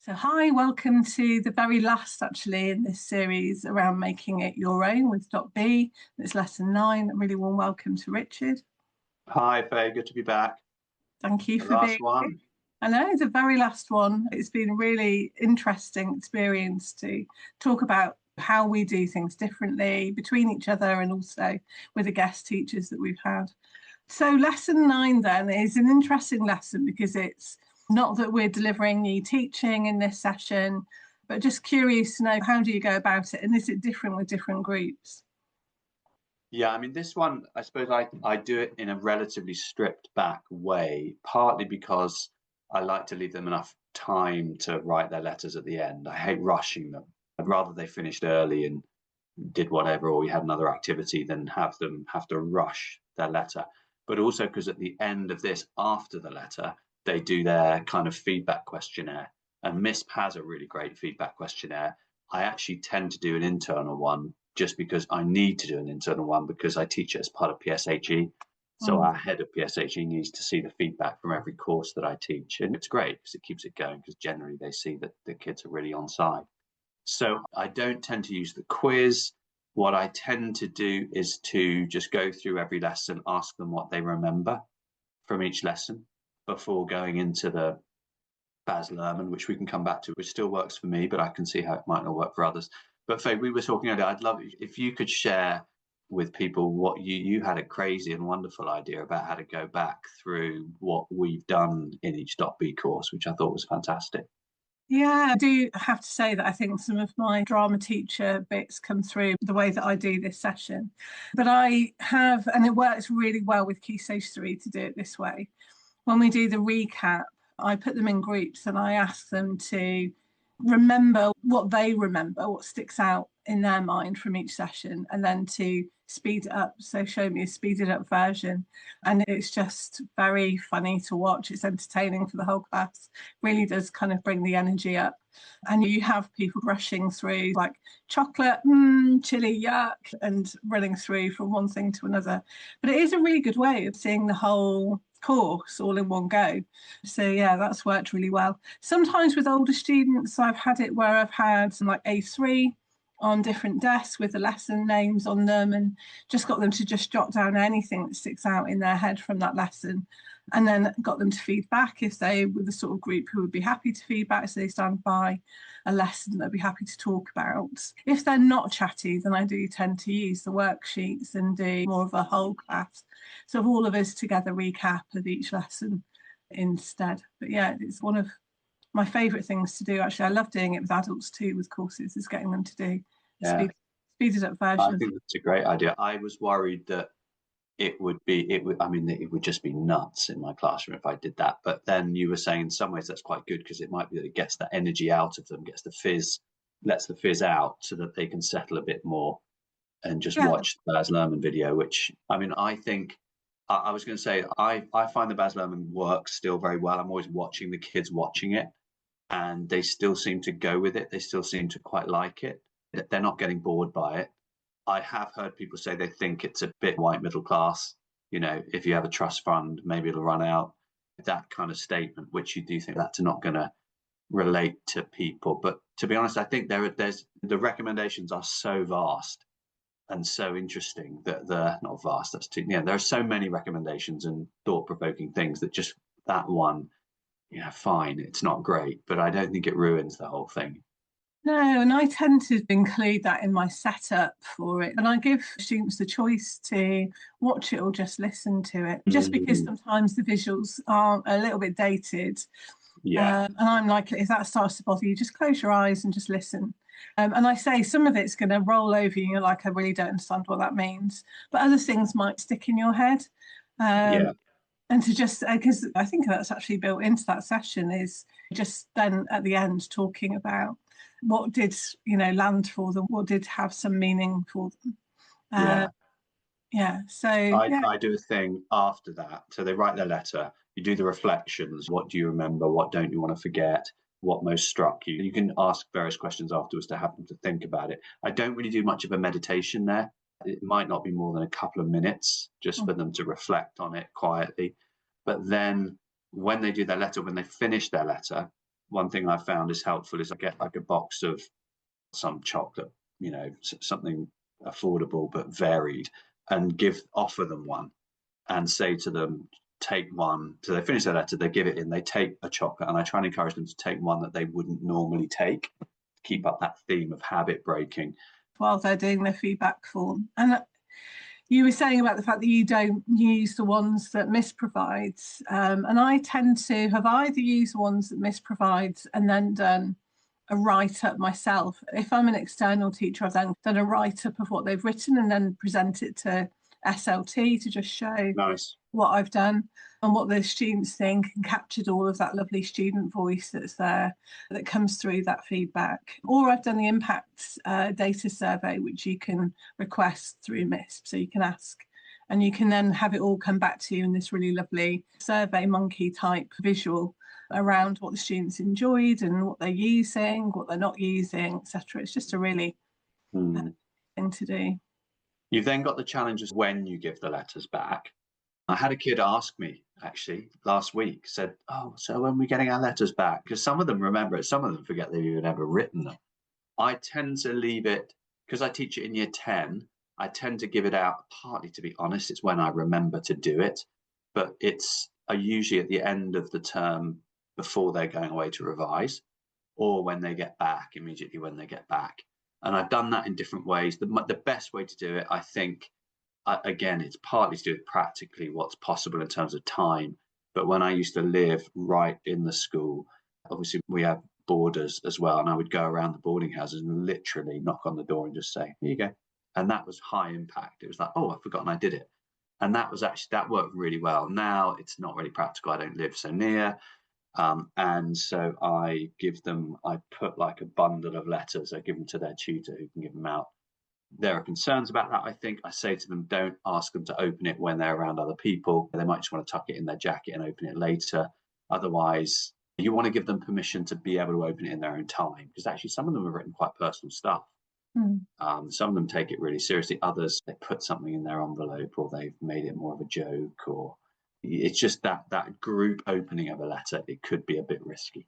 So, hi, welcome to the very last, actually, in this series around making it your own with Dot B. It's lesson 9. A really warm welcome to Richard. Hi, Faye. Good to be back. Thank you The for being last here. one. I know, the very last one. It's been a really interesting experience to talk about how we do things differently between each other and also with the guest teachers that we've had. So, lesson 9 then is an interesting lesson because it's not that we're delivering new teaching in this session, but just curious to know, how do you go about it, and is it different with different groups? Yeah, I mean, this one, I suppose I do it in a relatively stripped back way, partly because I like to leave them enough time to write their letters at the end. I hate rushing them. I'd rather they finished early and did whatever, or we had another activity, than have them have to rush their letter. But also because at the end of this, after the letter, they do their kind of feedback questionnaire. And MISP has a really great feedback questionnaire. I actually tend to do an internal one just because I need to do an internal one because I teach it as part of PSHE. So our head of PSHE needs to see the feedback from every course that I teach. And it's great because it keeps it going, because generally they see that the kids are really on side. So I don't tend to use the quiz. What I tend to do is to just go through every lesson, ask them what they remember from each lesson before going into the Baz Luhrmann, which we can come back to, which still works for me, but I can see how it might not work for others. But Faye, we were talking earlier, I'd love if you could share with people what you had a crazy and wonderful idea about how to go back through what we've done in each .B course, which I thought was fantastic. Yeah, I do have to say that I think some of my drama teacher bits come through the way that I do this session. But I have, and it works really well with Key Stage 3 to do it this way. When we do the recap, I put them in groups and I ask them to remember what they remember, what sticks out in their mind from each session, and then to speed it up. So show me a speeded up version. And it's just very funny to watch. It's entertaining for the whole class. Really does kind of bring the energy up. And you have people rushing through like chocolate, chili, yuck, and running through from one thing to another. But it is a really good way of seeing the whole course all in one go. So yeah, that's worked really well. Sometimes with older students, I've had it where I've had some like A3 on different desks with the lesson names on them, and just got them to just jot down anything that sticks out in their head from that lesson, and then got them to feedback if they were the sort of group who would be happy to feedback, so they stand by a lesson they'd be happy to talk about. If they're not chatty, then I do tend to use the worksheets and do more of a whole class, so of all of us together recap of each lesson instead. But yeah, it's one of my favourite things to do. Actually, I love doing it with adults too, with courses, is getting them to do a Yeah, speeded up I version. think that's a great idea. I was worried that I mean, it would just be nuts in my classroom if I did that. But then you were saying in some ways that's quite good, because it might be that it gets that energy out of them, gets the fizz, lets the fizz out so that they can settle a bit more and just Yeah, watch the Baz Luhrmann video, which, I mean, I think I was going to say, I find the Baz Luhrmann works still very well. I'm always watching the kids watching it, and they still seem to go with it. They still seem to quite like it. They're not getting bored by it. I have heard people say they think it's a bit white middle class. You know, if you have a trust fund, maybe it'll run out. That kind of statement, which you do think that's not going to relate to people. But to be honest, I think there's the recommendations are so vast and so interesting that they're not vast. That's too, yeah. There are so many recommendations and thought-provoking things that just that one, yeah, fine, it's not great, but I don't think it ruins the whole thing. no, and I tend to include that in my setup for it. And I give students the choice to watch it or just listen to it, just because sometimes the visuals are a little bit dated. Yeah, And I'm like, if that starts to bother you, just close your eyes and just listen. And I say some of it's going to roll over you. You're like, I really don't understand what that means. But other things might stick in your head. Um, yeah, and to just, because I think that's actually built into that session, is just then at the end talking about what did, land for them, what did have some meaning for them. yeah. Yeah. So, yeah. I do a thing after that. So they write their letter, you do the reflections. What do you remember? What don't you want to forget? What most struck you? You can ask various questions afterwards to have them to think about it. I don't really do much of a meditation there. It might not be more than a couple of minutes just for them to reflect on it quietly. But then when they do their letter, when they finish their letter, one thing I found is helpful is I get like a box of some chocolate, something affordable but varied, and offer them one and say to them, take one. So they finish their letter, they give it in, they take a chocolate, and I try and encourage them to take one that they wouldn't normally take, keep up that theme of habit breaking while they're doing their feedback form. And you were saying about the fact that you don't use the ones that MIS provides, and I tend to have either used the ones that MIS provides and then done a write-up myself. If I'm an external teacher, I've then done a write-up of what they've written and then present it to SLT to just show what I've done and what the students think, and captured all of that lovely student voice that's there, that comes through that feedback. Or I've done the impact data survey, which you can request through MISP. So you can ask and you can then have it all come back to you in this really lovely Survey Monkey type visual around what the students enjoyed and what they're using, what they're not using, etc. It's just a really thing to do. You've then got the challenges when you give the letters back. I had a kid ask me actually last week, said, oh, so when we're getting our letters back, because some of them remember it, some of them forget they've even ever written them. I tend to leave it, because I teach it in year 10, I tend to give it out, partly to be honest, it's when I remember to do it, but it's usually at the end of the term before they're going away to revise, or when they get back, immediately when they get back. And I've done that in different ways. The best way to do it, I think, again, it's partly to do with practically what's possible in terms of time. But when I used to live right in the school, obviously we have boarders as well, and I would go around the boarding houses and literally knock on the door and just say, here you go. And that was high impact. It was like, oh, I've forgotten I did it. And that worked really well. Now it's not really practical. I don't live so near. And so I put like a bundle of letters, I give them to their tutor who can give them out. There are concerns about that, I think. I say to them, don't ask them to open it when they're around other people. They might just want to tuck it in their jacket and open it later. Otherwise, you want to give them permission to be able to open it in their own time, because actually some of them have written quite personal stuff. Some of them take it really seriously. Others, they put something in their envelope, or they've made it more of a joke, or it's just that group opening of a letter, it could be a bit risky.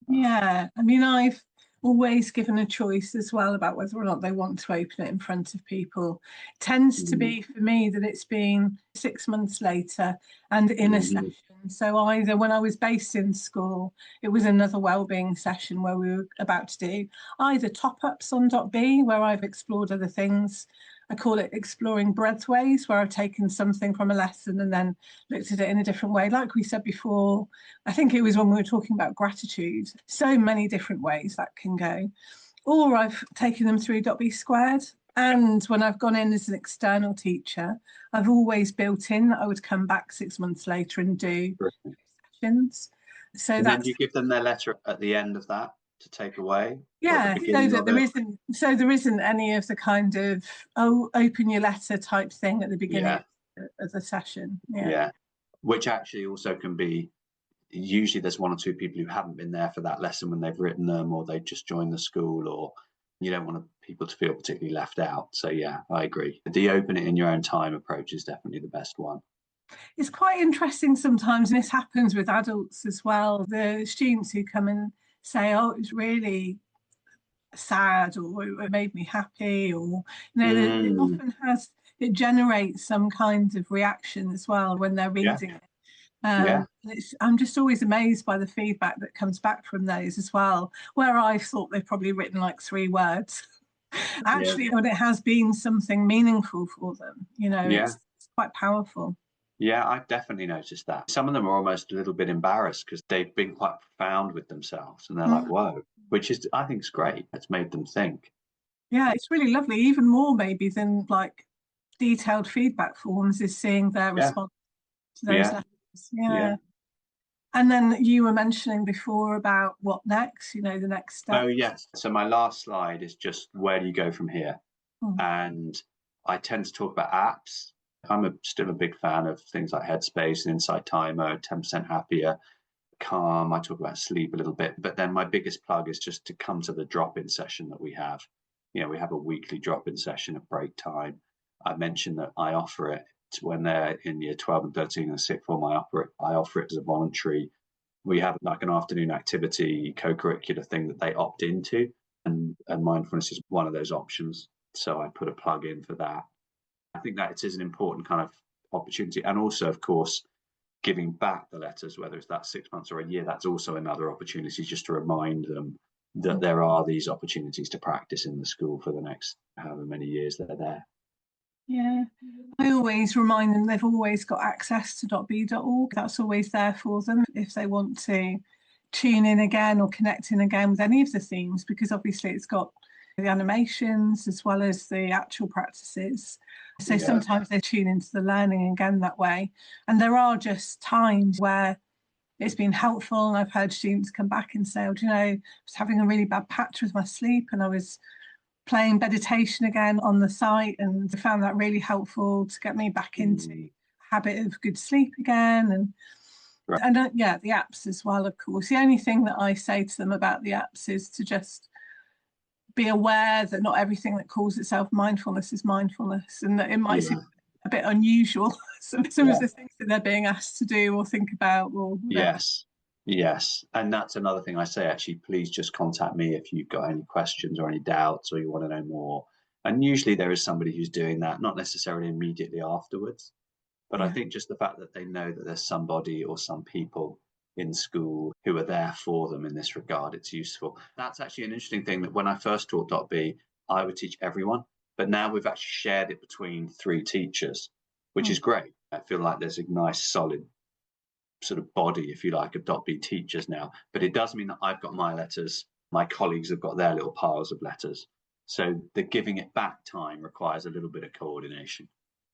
Yeah, I mean, I've always given a choice as well about whether or not they want to open it in front of people. It tends to be for me that it's been 6 months later and in a session. So either when I was based in school, it was another wellbeing session where we were about to do either top-ups on .b, where I've explored other things. I call it exploring breadthways, where I've taken something from a lesson and then looked at it in a different way. Like we said before, I think it was when we were talking about gratitude, so many different ways that can go. Or I've taken them through .b squared. And when I've gone in as an external teacher, I've always built in that I would come back 6 months later and do sessions. So then do you give them their letter at the end of that to take away? Yeah, so that there isn't any of the kind of open your letter type thing at the beginning of the session. Yeah, which actually also can be, usually there's one or two people who haven't been there for that lesson when they've written them, or they just joined the school, or you don't want people to feel particularly left out. So yeah, I agree. The open it in your own time approach is definitely the best one. It's quite interesting sometimes, and this happens with adults as well. The students who come and say, oh, it was really sad, or it made me happy, or it often generates some kind of reaction as well when they're reading it. I'm just always amazed by the feedback that comes back from those as well, where I thought they've probably written like 3 words. Actually, when it has been something meaningful for them, it's quite powerful. Yeah, I've definitely noticed that. Some of them are almost a little bit embarrassed because they've been quite profound with themselves, and they're like, whoa, which is, I think, is great. It's made them think. Yeah, it's really lovely. Even more maybe than like detailed feedback forms is seeing their response to those letters. And then you were mentioning before about what next, the next step. Oh, yes. So my last slide is just, where do you go from here? And I tend to talk about apps. I'm still a big fan of things like Headspace and Insight Timer, 10% Happier, Calm. I talk about sleep a little bit. But then my biggest plug is just to come to the drop-in session that we have. We have a weekly drop-in session at break time. I mentioned that I offer it when they're in year 12 and 13 in the sixth form. I offer it as a voluntary we have like an afternoon activity co-curricular thing that they opt into, and mindfulness is one of those options. So I put a plug in for that. I think that it is an important kind of opportunity. And also, of course, giving back the letters, whether it's that 6 months or a year, that's also another opportunity just to remind them that there are these opportunities to practice in the school for the next however many years they're there. Yeah, I always remind them they've always got access to .b.org. That's always there for them if they want to tune in again or connect in again with any of the themes, because obviously it's got the animations as well as the actual practices. So Yeah. sometimes they tune into the learning again that way. And there are just times where it's been helpful. And I've heard students come back and say, oh, do you know, I was having a really bad patch with my sleep and I was playing meditation again on the site, and I found that really helpful to get me back into a habit of good sleep again. And Right. and yeah, the apps as well, of course. The only thing that I say to them about the apps is to just be aware that not everything that calls itself mindfulness is mindfulness, and that it might seem a bit unusual, some of the things that they're being asked to do or think about or whatever. Yes. And that's another thing I say, actually, please just contact me if you've got any questions or any doubts or you want to know more. And usually there is somebody who's doing that, not necessarily immediately afterwards, but I think just the fact that they know that there's somebody or some people in school who are there for them in this regard, it's useful. That's actually an interesting thing, that when I first taught .b, I would teach everyone, but now we've actually shared it between 3 teachers, which is great. I feel like there's a nice solid sort of body, if you like, of .b teachers now. But it does mean that I've got my letters, my colleagues have got their little piles of letters. So the giving it back time requires a little bit of coordination.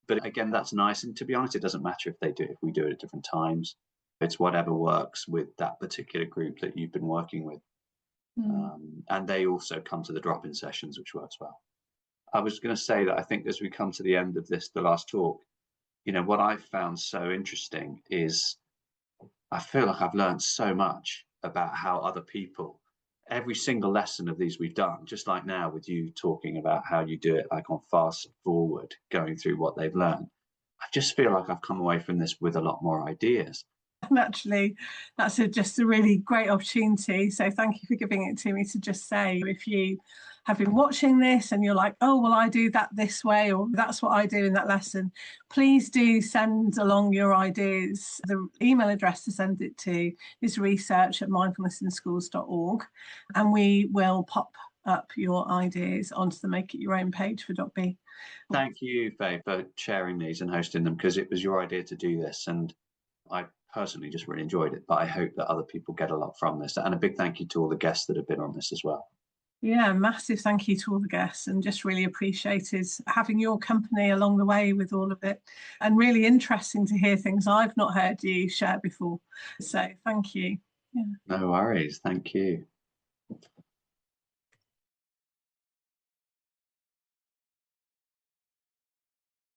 But again, that's nice. And to be honest, it doesn't matter if we do it at different times. It's whatever works with that particular group that you've been working with. And they also come to the drop-in sessions, which works well. I was going to say that I think as we come to the end of the last talk, what I've found so interesting is I feel like I've learned so much about how other people, every single lesson of these we've done, just like now with you talking about how you do it, like on fast forward, going through what they've learned. I just feel like I've come away from this with a lot more ideas. Actually, that's just a really great opportunity. So thank you for giving it to me to just say, if you have been watching this and you're like, oh, well, I do that this way, or that's what I do in that lesson, please do send along your ideas. The email address to send it to is research@mindfulnessinschools.org, and we will pop up your ideas onto the Make It Your Own page for .b. Thank you, Faye, for sharing these and hosting them, because it was your idea to do this. And I personally just really enjoyed it, but I hope that other people get a lot from this. And a big thank you to all the guests that have been on this as well. Yeah, massive thank you to all the guests, and just really appreciated having your company along the way with all of it, and really interesting to hear things I've not heard you share before. So thank you. Yeah. No worries. Thank you.